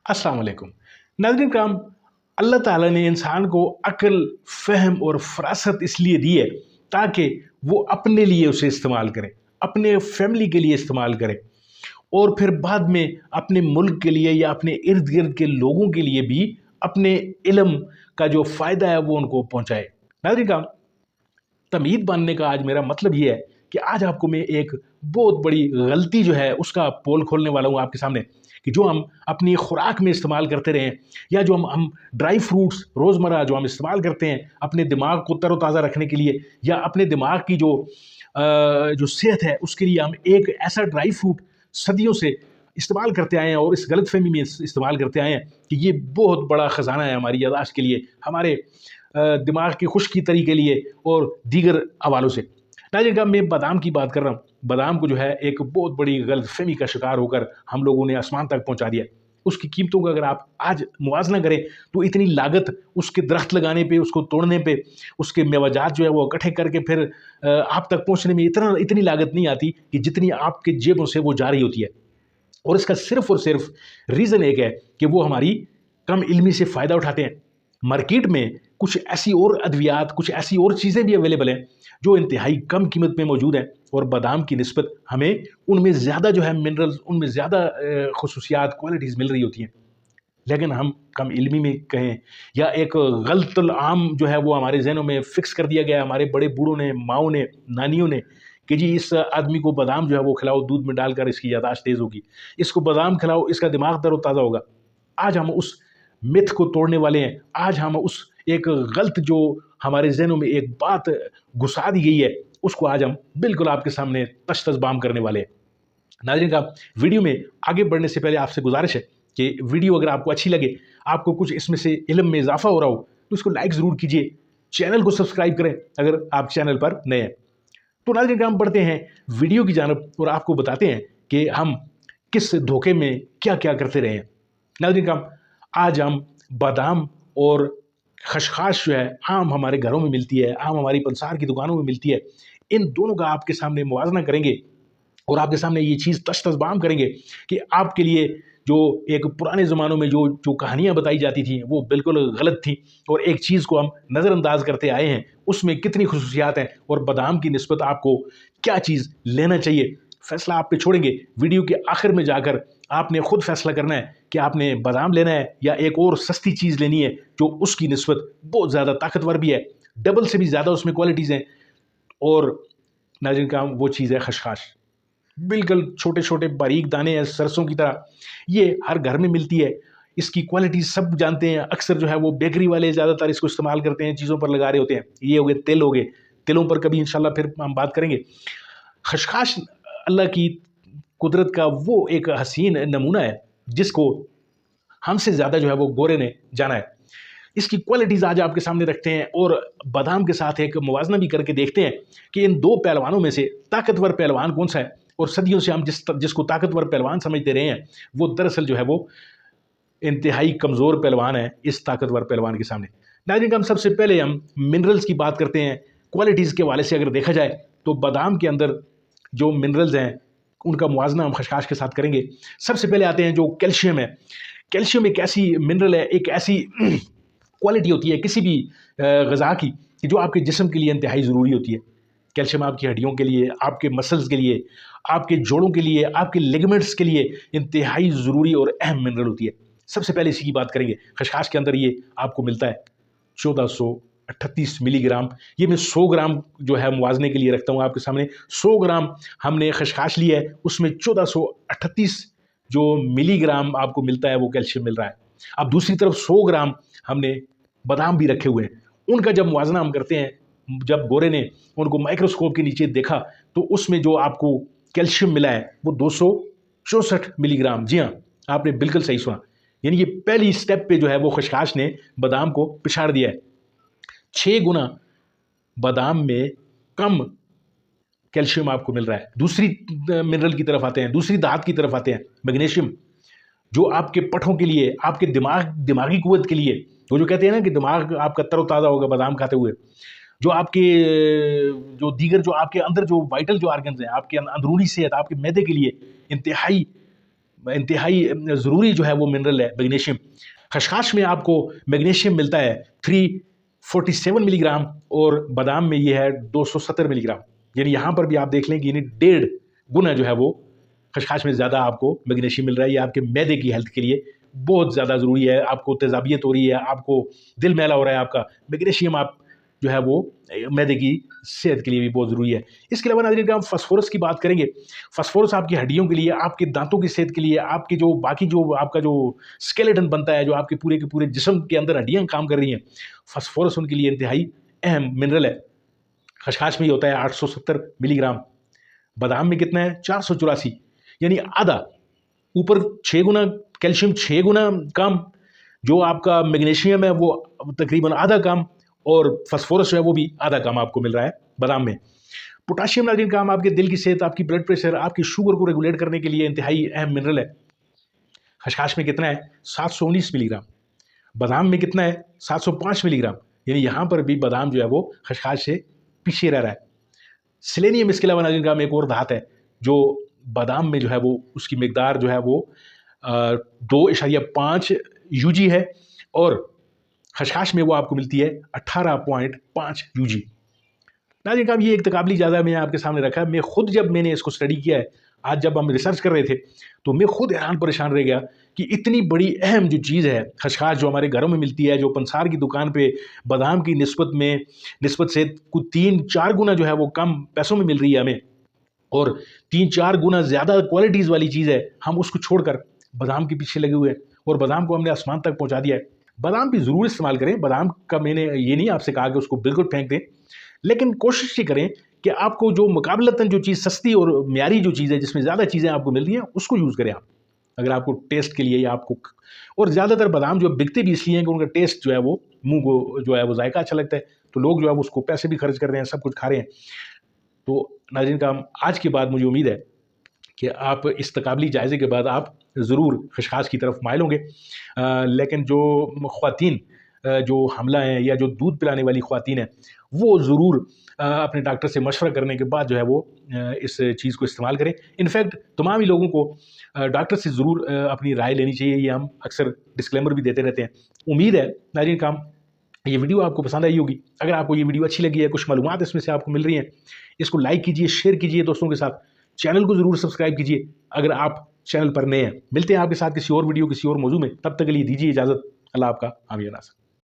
अस्सलाम वालेकुम। नाज़रीन कराम, अल्लाह ताला ने इंसान को अक्ल, फ़हम और फ़रासत इसलिए दी है ताकि वो अपने लिए उसे इस्तेमाल करे, अपने फ़ैमिली के लिए इस्तेमाल करे और फिर बाद में अपने मुल्क के लिए या अपने इर्द-गिर्द के लोगों के लिए भी अपने इल्म का जो फ़ायदा है वो उनको पहुँचाए। नाज़रीन कराम, तमीद बाँधने का आज मेरा मतलब ये है कि आज आपको मैं एक बहुत बड़ी गलती जो है उसका पोल खोलने वाला हूँ आपके सामने, कि जो हम अपनी खुराक में इस्तेमाल करते रहे हैं या जो हम ड्राई फ्रूट्स रोज़मर्रा जो हम इस्तेमाल करते हैं अपने दिमाग को तरोताज़ा रखने के लिए या अपने दिमाग की जो सेहत है उसके लिए, हम एक ऐसा ड्राई फ्रूट सदियों से इस्तेमाल करते आए हैं और इस गलतफ़हमी में इस्तेमाल करते आए हैं कि ये बहुत बड़ा ख़जाना है हमारी याददाश्त के लिए, हमारे दिमाग की खुश्की तरी के लिए और दीगर हवालों से। नाज़रीन साहब, मैं बादाम की बात कर रहा हूँ। बादाम को जो है एक बहुत बड़ी गलतफ़हमी का शिकार होकर हम लोगों ने आसमान तक पहुँचा दिया। उसकी कीमतों का अगर आप आज मुवाज़ना करें तो इतनी लागत उसके दरख्त लगाने पे, उसको तोड़ने पे, उसके मेवाजात जो है वो इकट्ठे करके फिर आप तक पहुँचने में इतनी लागत नहीं आती कि जितनी आपके जेबों से वो जा रही होती है। और इसका सिर्फ़ और सिर्फ़ रीज़न एक है कि वो हमारी कम इल्मी से फ़ायदा उठाते हैं। मार्केट में कुछ ऐसी और अद्वियात, कुछ ऐसी और चीज़ें भी अवेलेबल हैं, जो इंतहाई कम कीमत में मौजूद हैं और बादाम की निस्बत हमें उनमें ज़्यादा जो है मिनरल्स, उनमें ज़्यादा ख़ुसूसियात, क्वालिटीज़ मिल रही होती हैं। लेकिन हम कम इल्मी में कहें या एक गलतुल आम जो है वो हमारे ज़हनों में फ़िक्स कर दिया गया है, हमारे बड़े बूढ़ों ने, माँओं ने, नानियों ने, कि जी इस आदमी को बादाम जो है वो खिलाओ, दूध में डालकर इसकी याददाश्त तेज़ होगी। इसको बादाम खिलाओ, इसका दिमाग तरोताज़ा होगा। आज हम उस मिथ को तोड़ने वाले हैं। आज हम उस एक गलत जो हमारे ज़हनों में एक बात घुसा दी गई है, उसको आज हम बिल्कुल आपके सामने तश्त बाम करने वाले हैं। नाज़रीन साहब, वीडियो में आगे बढ़ने से पहले आपसे गुज़ारिश है कि वीडियो अगर आपको अच्छी लगे, आपको कुछ इसमें से इल्म में इज़ाफ़ा हो रहा हो, तो इसको लाइक ज़रूर कीजिए। चैनल को सब्सक्राइब करें अगर आप चैनल पर नए हैं। तो नाज़रीन साहब, हम बढ़ते हैं वीडियो की जानिब और आपको बताते हैं कि हम किस धोखे में क्या-क्या करते रहे हैं। नाज़रीन साहब, आज हम बादाम और खशखाश जो है आम हमारे घरों में मिलती है, आम हमारी पंसार की दुकानों में मिलती है। इन दोनों का आपके सामने मुवाज़ना करेंगे और आपके सामने ये चीज़ तश्त-तस्बाम करेंगे कि आपके लिए जो एक पुराने ज़मानों में जो जो कहानियाँ बताई जाती थीं, वो बिल्कुल गलत थीं और एक चीज़ को हम नज़रअंदाज़ करते आए हैं, उसमें कितनी ख़ुसूसियात हैं और बादाम की निस्बत आपको क्या चीज़ लेना चाहिए, फ़ैसला आप पे छोड़ेंगे। वीडियो के आखिर में जाकर आपने खुद फ़ैसला करना है कि आपने बादाम लेना है या एक और सस्ती चीज़ लेनी है, जो उसकी निस्बत बहुत ज़्यादा ताकतवर भी है, डबल से भी ज़्यादा उसमें क्वालिटीज़ हैं। और नाज़रीन काम, वो चीज़ है खशखाश। बिल्कुल छोटे-छोटे बारीक दाने हैं सरसों की तरह, ये हर घर में मिलती है। इसकी क्वालिटी सब जानते हैं। अक्सर जो है वो बेकरी वाले ज़्यादातर इसको इस्तेमाल करते हैं, चीज़ों पर लगा रहे होते हैं। ये हो गए तिल हो गए, तिलों पर कभी इंशाल्लाह फिर हम बात करेंगे। खशखाश अल्लाह की कुदरत का वो एक हसीन नमूना है, जिसको हमसे ज़्यादा जो है वो गोरे ने जाना है। इसकी क्वालिटीज़ आज आपके सामने रखते हैं और बादाम के साथ एक मुवाज़ना भी करके देखते हैं कि इन 2 पहलवानों में से ताकतवर पहलवान कौन-सा है और सदियों से हम जिसको ताकतवर पहलवान समझते रहे हैं, वो दरअसल जो है वो इंतहाई कमज़ोर पहलवान है इस ताकतवर पहलवान के सामने। नाज़रीन, हम सबसे पहले हम मिनरल्स की बात करते हैं। क्वालिटीज़ के हवाले से अगर देखा जाए तो बादाम के अंदर जो मिनरल्स हैं, उनका मुवाज़ना हम खशखाश के साथ करेंगे। सबसे पहले आते हैं जो कैल्शियम है। कैल्शियम एक ऐसी मिनरल है, एक ऐसी क्वालिटी होती है किसी भी ग़िज़ा की, कि जो आपके जिस्म के लिए इंतहाई ज़रूरी होती है। कैल्शियम आपकी हड्डियों के लिए, आपके मसल्स के लिए, आपके जोड़ों के लिए, आपके लिगामेंट्स के लिए इंतहाई ज़रूरी और अहम मिनरल होती है। सबसे पहले इसी की बात करेंगे। खशखाश के अंदर ये आपको मिलता है 1438 मिलीग्राम। ये मैं 100 ग्राम जो है मुवाज़ने के लिए रखता हूँ आपके सामने। 100 ग्राम हमने खशखाश लिया है, उसमें 1438 जो मिलीग्राम आपको मिलता है वो कैल्शियम मिल रहा है। अब दूसरी तरफ 100 ग्राम हमने बादाम भी रखे हुए हैं। उनका जब मुवाज़ना हम करते हैं, जब गोरे ने उनको माइक्रोस्कोप के नीचे देखा, तो उसमें जो आपको कैल्शियम मिला है वो 264 मिलीग्राम। जी हाँ, आपने बिल्कुल सही सुना। यानी ये पहली स्टेप पे जो है वो खशखाश ने बादाम को पिछाड़ दिया है। 6 गुना बादाम में कम कैल्शियम आपको मिल रहा है। दूसरी मिनरल की तरफ आते हैं, दूसरी धात की तरफ आते हैं, मैग्नीशियम, जो आपके पठों के लिए, आपके दिमागी क़ुव्वत के लिए, वो जो कहते हैं ना कि दिमाग आपका तरोताज़ा होगा बादाम खाते हुए, जो आपके जो दीगर जो आपके अंदर जो वाइटल जो ऑर्गन्स हैं, आपके अंदरूनी सेहत, आपके मैदे के लिए इंतहाई इंतहाई ज़रूरी जो है वो मिनरल है मैग्नीशियम। खसखस में आपको मैग्नीशियम मिलता है 347 मिलीग्राम और बादाम में ये है 270 मिलीग्राम। यानी यहाँ पर भी आप देख लें कि यानी 1.5 गुना जो है वो खसखस में ज़्यादा आपको मैग्नीशियम मिल रहा है। ये आपके मैदे की हेल्थ के लिए बहुत ज़्यादा ज़रूरी है। आपको तेज़ाबियत हो रही है, आपको दिल मैला हो रहा है आपका, मैग्नीशियम आप जो है वो मैदे की सेहत के लिए भी बहुत ज़रूरी है। इसके अलावा नाज़रीन हम फास्फोरस की बात करेंगे। फास्फोरस आपकी हड्डियों के लिए, आपके दांतों की सेहत के लिए, आपके जो बाकी जो आपका जो स्केलेटन बनता है, जो आपके पूरे के पूरे जिस्म के अंदर हड्डियाँ काम कर रही हैं, फास्फोरस उनके लिए इंतहाई अहम मिनरल है। खसखस में ये होता है 870 मिलीग्राम। बादाम में कितना है 484, यानी आधा। ऊपर 6 गुना कैल्शियम, 6 गुना कम। जो आपका मैग्नीशियम है वो तकरीबन आधा कम, और फास्फोरस जो है वो भी आधा कम आपको मिल रहा है बादाम में। पोटाशियम नाज़रीन काम आपके दिल की सेहत, आपकी ब्लड प्रेशर, आपकी शुगर को रेगुलेट करने के लिए इंतहाई अहम मिनरल है। खसखस में कितना है 719 मिलीग्राम। बादाम में कितना है 705 मिलीग्राम। यानी यहाँ पर भी बादाम जो है वो खसखस से पीछे रह रहा है। सेलेनियम इसके अलावा नाज़रीन काम एक और धात है जो बादाम में जो है वो उसकी मिकदार जो है वो 2.5 यूजी है, और खसखस में वो आपको मिलती है 18.5 यूजी। नाज़रीन काम ये एक तकाबली ज़्यादा मैं आपके सामने रखा है। मैं खुद जब मैंने इसको स्टडी किया है, आज जब हम रिसर्च कर रहे थे, तो मैं खुद हैरान परेशान रह गया कि इतनी बड़ी अहम जो चीज़ है खसखस, जो हमारे घरों में मिलती है, जो पंसार की दुकान पे बादाम की निस्बत से कुछ 3-4 गुना जो है वो कम पैसों में मिल रही है हमें, और 3-4 गुना ज़्यादा क्वालिटीज़ वाली चीज़ है, हम उसको छोड़कर बादाम के पीछे लगे हुए हैं, और बादाम को हमने आसमान तक पहुँचा दिया है। बादाम भी ज़रूर इस्तेमाल करें। बादाम का मैंने ये नहीं आपसे कहा कि उसको बिल्कुल फेंक दें, लेकिन कोशिश ये करें कि आपको जो मुकाबलतन जो चीज़ सस्ती और म्यारी जो चीज़ है, जिसमें ज़्यादा चीज़ें आपको मिल रही हैं, उसको यूज़ करें आप। अगर आपको टेस्ट के लिए या आपको, और ज़्यादातर बादाम जो बिकते भी इसलिए हैं कि उनका टेस्ट जो है वो मुँह को जो है वो जायका अच्छा लगता है, तो लोग जो है उसको पैसे भी खर्च कर रहे हैं, सब कुछ खा रहे हैं। तो नाज़रीन काम आज के बाद मुझे उम्मीद है कि आप इस तकाबली जायज़े के बाद आप ज़रूर खसखस की तरफ माइल होंगे। लेकिन जो ख़वातीन जो हमला हैं या जो दूध पिलाने वाली ख़वातीन हैं, वो ज़रूर अपने डॉक्टर से मशवरा करने के बाद जो है वो इस चीज़ को इस्तेमाल करें। इनफैक्ट तमाम ही लोगों को डॉक्टर से ज़रूर अपनी राय लेनी चाहिए। ये हम अक्सर डिस्क्लेमर भी देते रहते हैं। उम्मीद है नाज़रीन काम ये वीडियो आपको पसंद आई होगी। अगर आपको ये वीडियो अच्छी लगी है, कुछ मालूमात इसमें से आपको मिल रही हैं, इसको लाइक कीजिए, शेयर कीजिए दोस्तों के साथ। चैनल को ज़रूर सब्सक्राइब कीजिए अगर आप चैनल पर नए हैं। मिलते हैं आपके साथ किसी और वीडियो, किसी और मौजू में। तब तक के लिए दीजिए इजाज़त। अल्लाह आपका हामी नासर।